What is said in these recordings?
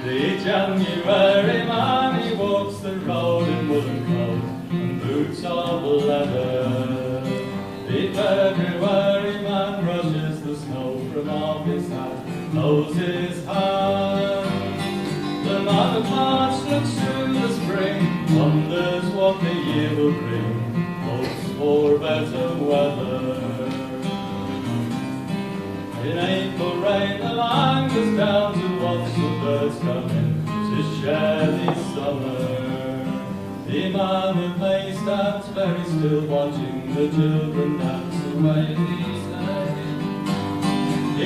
The January man, he walks the road in woolen coat and boots of leather. The February man brushes the snow from off his hat, blows his hand. The man of March looks through the spring, wonders what the year will bring, hopes for better weather. In April rain the man goes down to watch the birds come in to share the summer. The man of May stands very still watching the children dance away these days.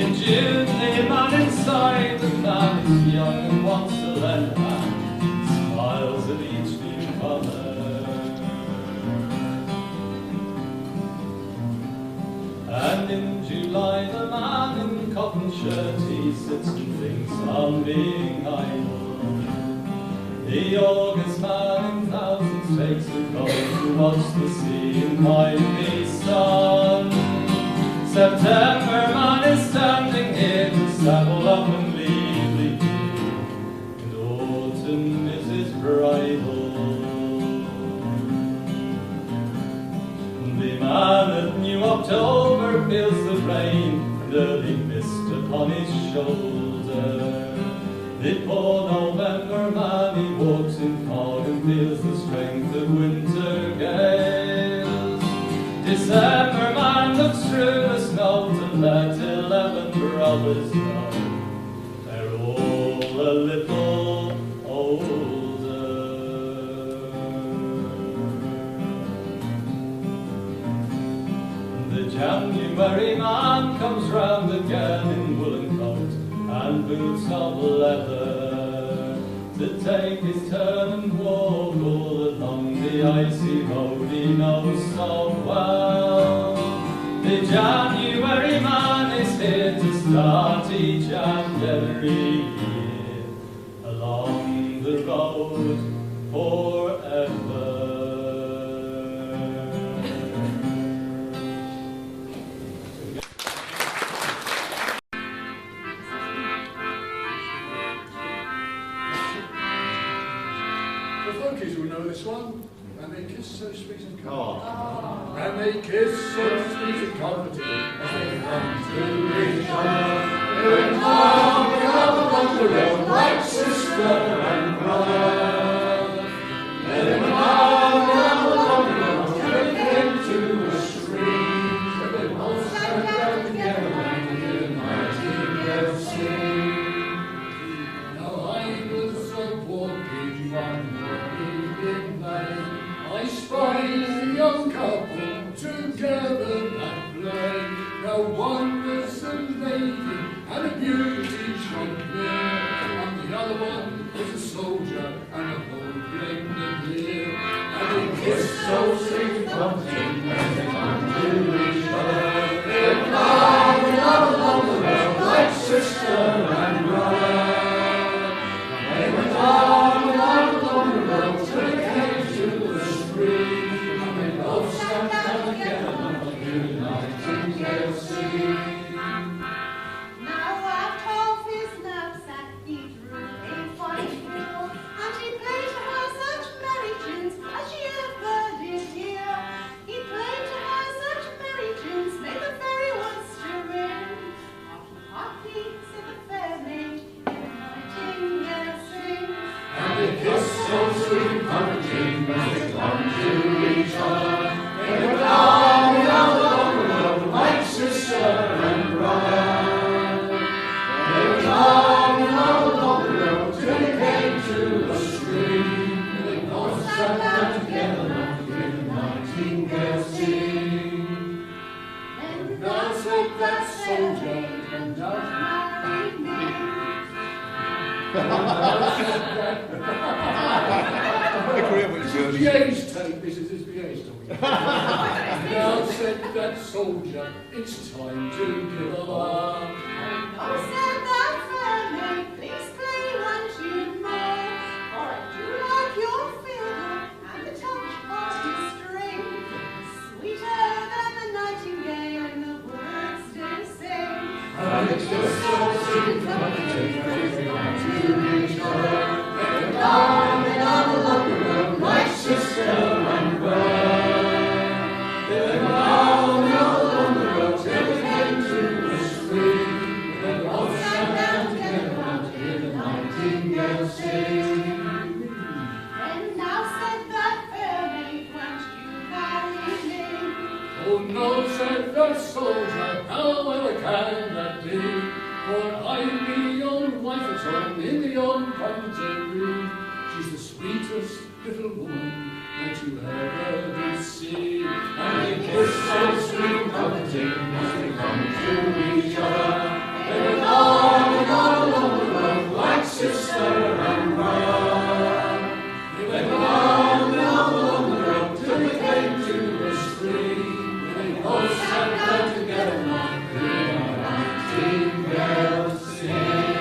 In June the man inside, the man is young and wants to lend a hand, smiles at each new colour. And in July the man in cotton shirt, he sits and thinks on being idle. The August man in thousands takes a coat to watch the sea in mighty sun. September man is standing here to saddle up and leave the year, and autumn is his bridal. The man of New October feels the rain and early mist upon his shoulder. The poor November man, he walks in fog and feels the strength of winter gales. December man looks through the snow to let 11 brothers know they're all a little older. The January man comes round again in woolen coat and boots of leather, to take his turn and walk all along the icy road he knows so well. The January man is here to start each and every year along the road forever. Will know this one. And they kiss so sweet and comforting. And they kiss so sweet and comforting as they come to each other. They went along the road like sister and brother. They went along the road till they came to a stream. So they both sat down together and did a nightingale sing. Now I was walking one I spied a young couple together that play. Now one was a lady and a beauty shone near, and the other one was a soldier and a whole grenadier. And they kissed so sweet and comforting as they come to each other. They went along the road like sister and brother. They went along the road till they came to the stream, and they both sat down together and did a nightingale sing. Now after off his knapsack he drew a fine fiddle, and he played to her such merry tunes as she ever did hear. He played to her such merry tunes, made the fairy once to ring. Harky, harky, said the fair maid, in a nightingale sing. And they kissed so sweet and comforting as they clung to each other. They went along the road like sister and brother. They went along the road till they came to a stream, and they both sat down together and did a nightingale sing. And Now said that soldier, and now married me. VA's tape, this is his VA's talking. Now said that soldier, it's time to give up. I said that fair maid, please play one tune more, for I do like your fiddle and the touch of his string, sweeter than the nightingale in the words they sing. And it's just so sweet and comforting as they come to each other. nightingale sing. Then now said that fair maid, won't you marry me? Oh no, said the soldier, how well can that be? For I'm the old wife at home in the old country. She's the sweetest little woman that you ever did see. And they kiss so sweet and comforting as they come to each other. They went on and on along the road like sister and brother. They went on and on along the road till they came to a stream. Where they both sat down together and heard a nightingale sing.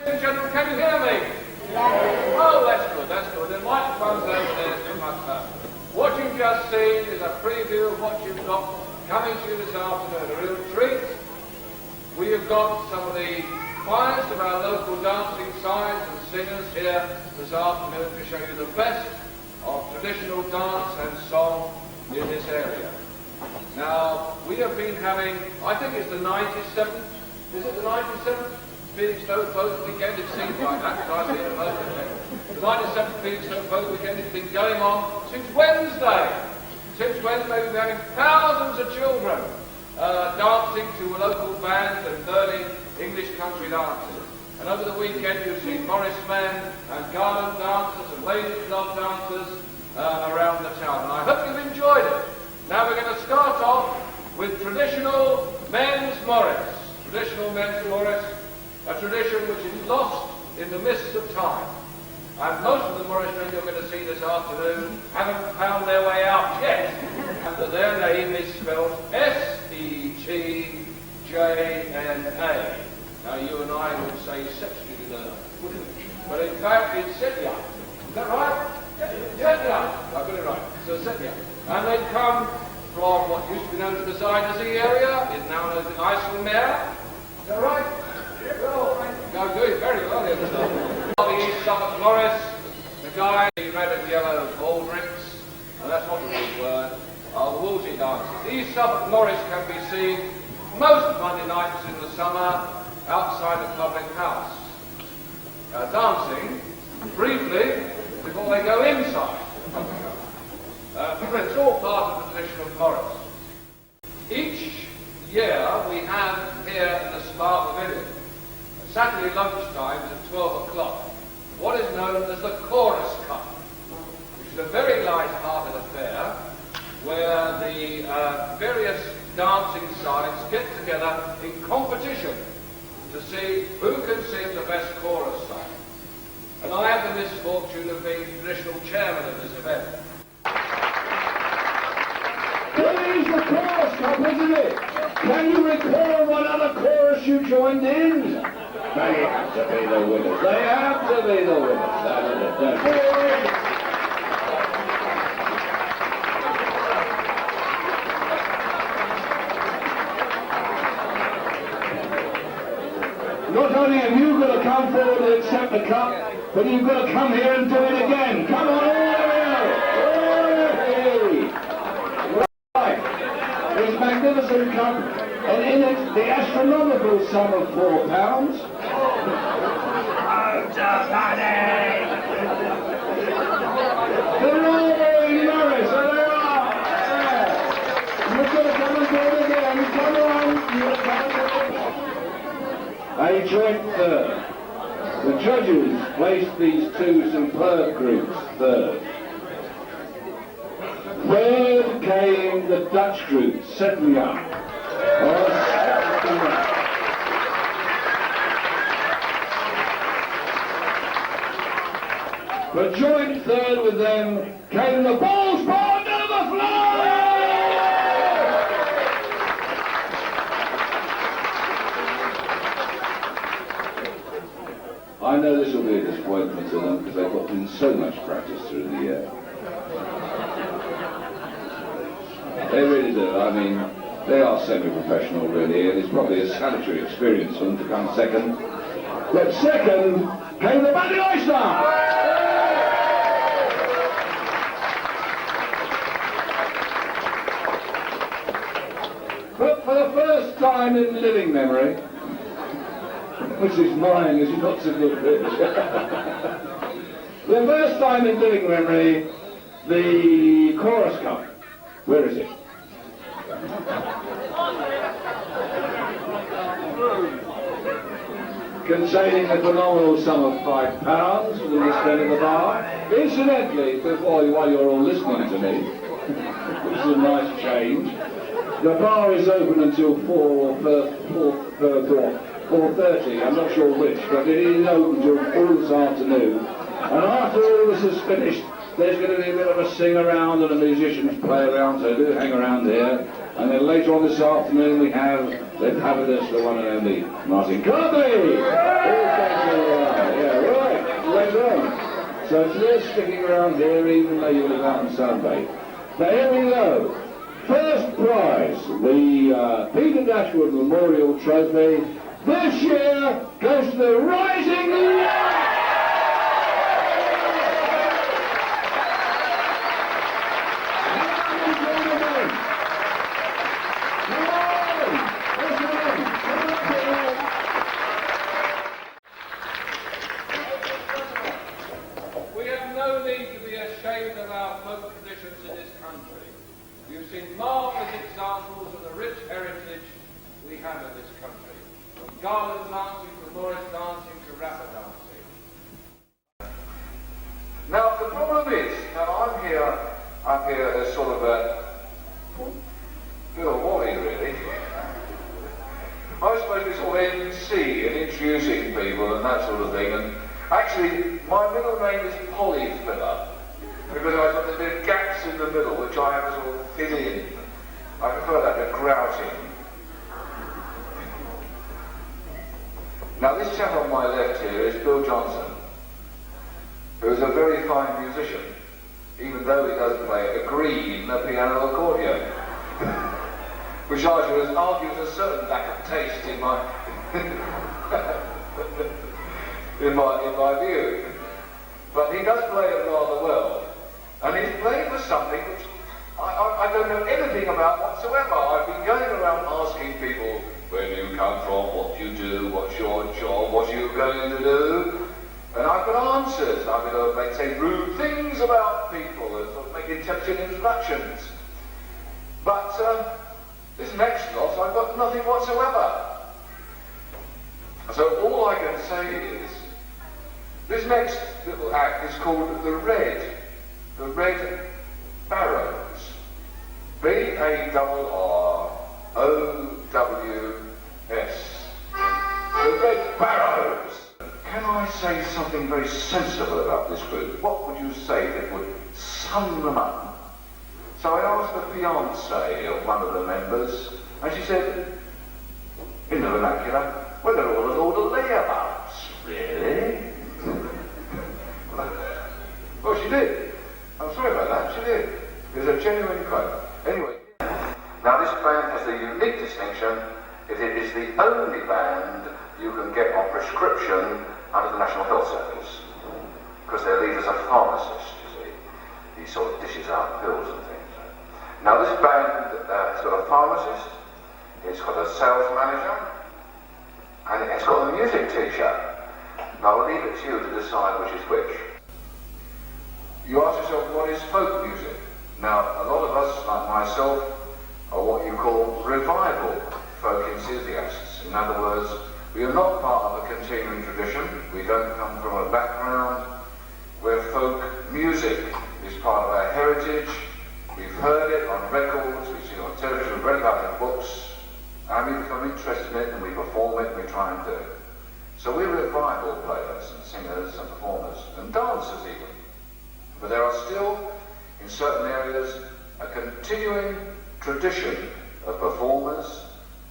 Ladies and gentlemen, can you hear me? Yes. Oh, that's good, that's good. The microphone's over there, too much better. What you've just seen is a preview of what you've got coming to you this afternoon, a real treat. We have got some of the finest of our local dancing signs and singers here this afternoon to show you the best of traditional dance and song in this area. Now, we have been having, I think it's the 97th, is it the 97th? Felixstowe Folk Weekend, it seems like that, because I've been at most of it. The 97th Felixstowe Folk Weekend has been going on since Wednesday. Since Wednesday we've been having thousands of children dancing to local bands and learning English country dances. And over the weekend you've seen Morris men and garland dancers and ladies' club dancers around the town. And I hope you've enjoyed it. Now we're going to start off with traditional men's Morris. Traditional men's Morris, a tradition which is lost in the mists of time. And most of the Morris men you're going to see this afternoon haven't found their way out yet. And that their name is spelled S-E-T-J-N-A. Now you and I would say Septemember, wouldn't we? But in fact it's Septemember. Is that right? Septemember. I got it right. So Septemember. And they come from what used to be known as the Zuyderzee area, is now known as the Iselmere. Is that right? Well, I'm doing very well here this afternoon. The East Suffolk Morris, the guy in red and yellow baldricks, and that's not a real word, are Wolsey dancers. East Suffolk Morris can be seen most Monday nights in the summer outside the public house, dancing briefly before they go inside the public house. It's all part of the tradition of Morris. Each year we have here in the Spa Pavilion, Saturday lunchtimes at 12 o'clock, what is known as the Chorus Cup, which is a very light-hearted affair where the various dancing sides get together in competition to see who can sing the best chorus song. And I have the misfortune of being traditional chairman of this event. It is the Chorus Cup, isn't it? Can you recall what other chorus you joined in? They have to be the winners. They have to be the winners. Not only have you got to come forward and accept the cup, but you've got to come here and do it again. Come on, all the way out. Right. This magnificent cup, and in it the astronomical sum of £4. They're all in Morris, so they are. Yeah. You've got to come and do it again. Come on. A joint third. The judges placed these two superb groups third. Third came the Dutch group, Septemember. But joint third with them came the Balls Pond Overflow! I know this will be a disappointment to them because they've got in so much practice through the year. They really do. I mean, they are semi-professional really, and it's probably a salutary experience for them to come second. But second came the Bunny Oyster! But for the first time in living memory, which is mine, as you've got to look at. The first time in living memory, the Chorus Cup. Where is it? Containing a phenomenal sum of £5 for the spend in the bar. Incidentally, while you're all listening to me, which is a nice change, the bar is open until 4:30, I'm not sure which, but it is open till all this afternoon. And after all this is finished, there's going to be a bit of a sing around and the musicians play around, so do hang around here. And then later on this afternoon we have the fabulous, the one and only Martin Carthy. Yeah, right, later on. So it's worth sticking around here even though you live out in Sunday. Now here we go. First prize, the Peter Dashwood Memorial Trophy, this year goes to the Rising Light! We have no need to be ashamed of our folk traditions in this country. You've seen marvellous examples of the rich heritage we have in this country, from garland dancing to Morris dancing to rapper dancing. Now the problem is, now I'm here as sort of a little Wally really. I'm supposed to be sort of MC and introducing people and that sort of thing, and actually my middle name is Polyfiller, because I've got the gaps in the middle which I have to sort of fill in. I prefer that to grouting. Now this chap on my left here is Bill Johnson, who is a very fine musician, even though he doesn't play a green piano accordion, which argues a certain lack of taste in my in my view. But he does play it rather well, and he's playing for something which I don't know anything about whatsoever. I've been going around asking people, where do you come from, what do you do, what's your job, what are you going to do? And I've got answers. I'm going to say rude things about people and sort of make intelligent introductions. But this next lot, I've got nothing whatsoever. So all I can say is, this next little act is called the Red Barrows. B-A-R-R-O-W-S. The Red Barrows. Can I say something very sensible about this group? What would you say that would sum them up? So I asked the fiancée of one of the members, and she said, in the vernacular, well, they're all an order layabouts, really? Well, she did. I'm sorry about that, she did. It's a genuine quote. Anyway, now this band has the unique distinction that it is the only band you can get on prescription under the National Health Service, because their leader's a pharmacist, you see. He sort of dishes out pills and things. Now this band has got a pharmacist, it's got a sales manager, and it's got a music teacher. Now I'll leave it to you to decide which is which. You ask yourself, what is folk music? Now a lot of us, like myself, are what you call revival folk enthusiasts. In other words, we are not part of a continuing tradition. We don't come from a background where folk music is part of our heritage. We've heard it on records, we've seen it on television, we've read about it in books, and we become interested in it and we perform it and we try and do it. So we're revival players and singers and performers and dancers even. But there are still, in certain areas, a continuing tradition of performers.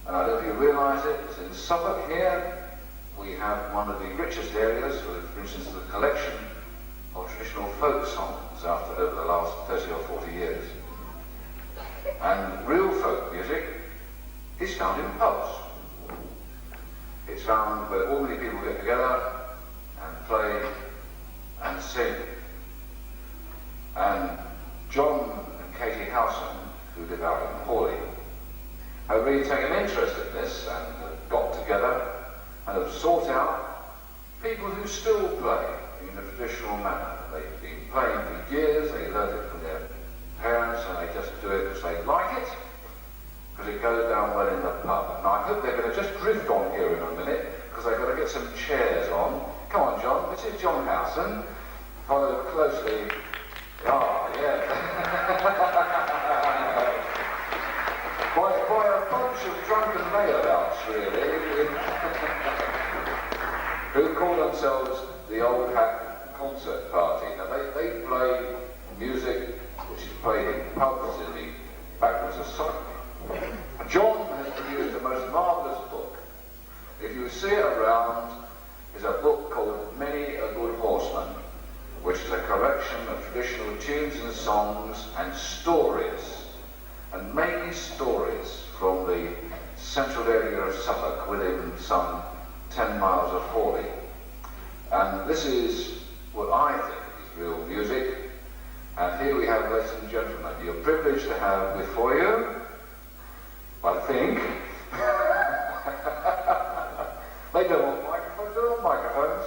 And I don't know if you realise it, it's in Suffolk here, we have one of the richest areas, for instance, the collection of traditional folk songs over the last 30 or 40 years. And real folk music is found in pubs. It's found where ordinary people get together and play and sing. And John and Katie Howson, who live out in Hawley, have really taken interest in this and got together and have sought out people who still play in the traditional manner. They've been playing for years, they learned it from their parents, and they just do it because they like it, because it goes down well in the pub. Now I hope they're going to just drift on here in a minute, because they've got to get some chairs on. Come on, John, this is John Howson. Follow closely. Ah, yeah. by a bunch of drunken layabouts, really, who call themselves the Old Hat Concert Party. Now they play music which is played in pubs in the backwoods of Suffolk. if you see it around, is a book called Many a Good Horseman, which is a collection of traditional tunes and songs and stories, and mainly stories from the central area of Suffolk within some 10 miles of Hawley. And this is what I think is real music. And here we have, ladies and gentlemen, you're privileged to have before you, I think, they don't want microphones, they don't want microphones.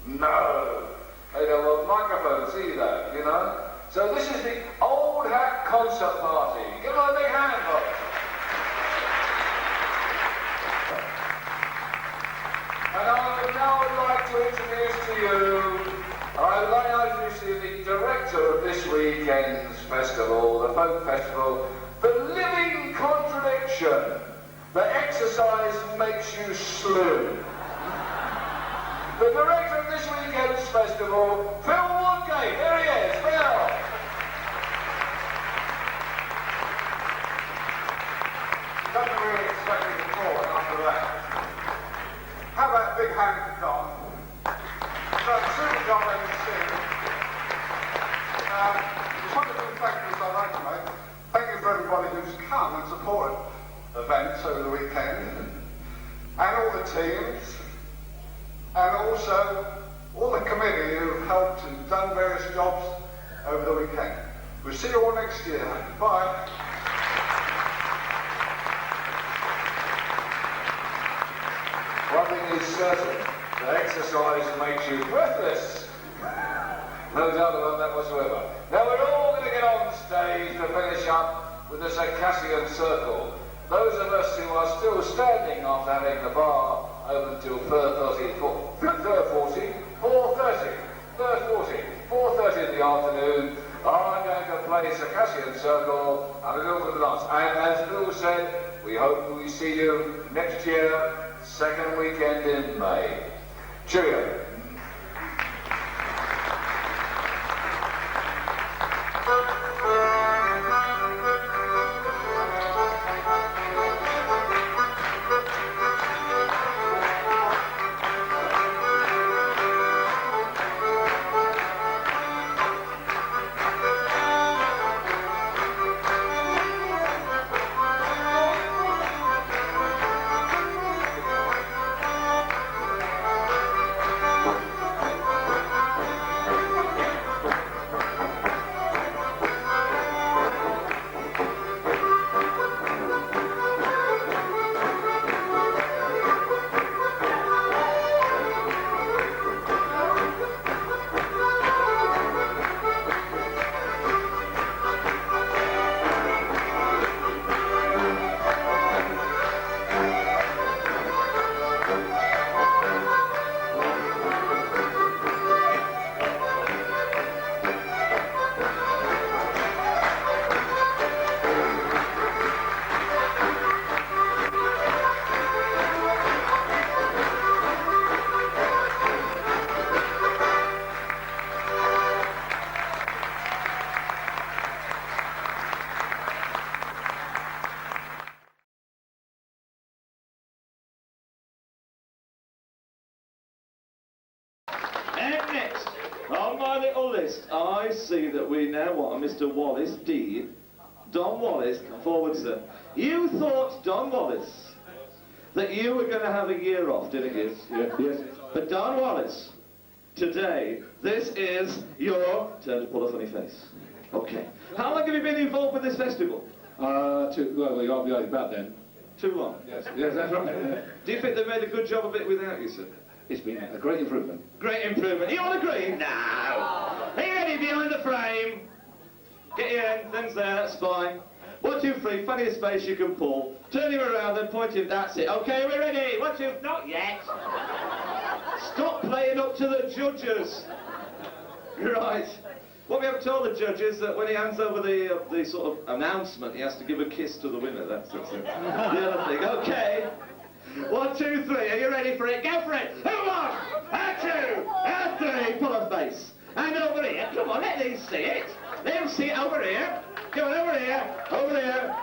No, they don't want microphones either, you know. So this is the Old Hat Concert Party. Give them a big hand, folks. And I would now like to introduce to you, I'd like to introduce to you the director of this weekend's festival, the Folk Festival, the living contradiction that exercise makes you slim. The director of this weekend's festival, Phil Woodgate. There he is, Phil. Don't really expect me to call after that. How about a big hand for Don? So, super Don, let me sing. There's one of the thank yous I'd like to make. Thank you for everybody who's come and supported events over the weekend, and all the teams, and also all the committee who've helped and done various jobs over the weekend. We'll see you all next year. Bye. One thing is certain, that exercise makes you breathless. No doubt about that whatsoever. Now we're all going to get on stage to finish up with the Circassian Circle. Those of us who are still standing after having the bar open till 4:30 in the afternoon are going to play Circassian Circle and a little bit of dance. And as Bill said, we hope we see you next year, second weekend in May. Cheerio. And next, on my little list, I see that we now want a Mr. Wallace D. Don Wallace, come forward, sir. You thought, Don Wallace, that you were going to have a year off, didn't you? Yes. But Don Wallace, today, this is your turn to pull a funny face. Okay. How long have you been involved with this festival? About then. Too long? Yes, that's right. Do you think they made a good job of it without you, sir? It's been a great improvement. Great improvement. You all agree? No. Are you ready behind the frame? Get your hands there, that's fine. 1, 2, 3, funniest face you can pull. Turn him around and point him, that's it. Okay, we're ready. 1, 2, not yet. Stop playing up to the judges. Right. What we have told the judges that when he hands over the sort of announcement, he has to give a kiss to the winner. That's the other thing. Okay. 1, 2, 3. Are you ready for it? Go for it. 1, 2, 3. Pull a face. And over here. Come on, let these see it. Let them see it over here. Come on, over here. Over here.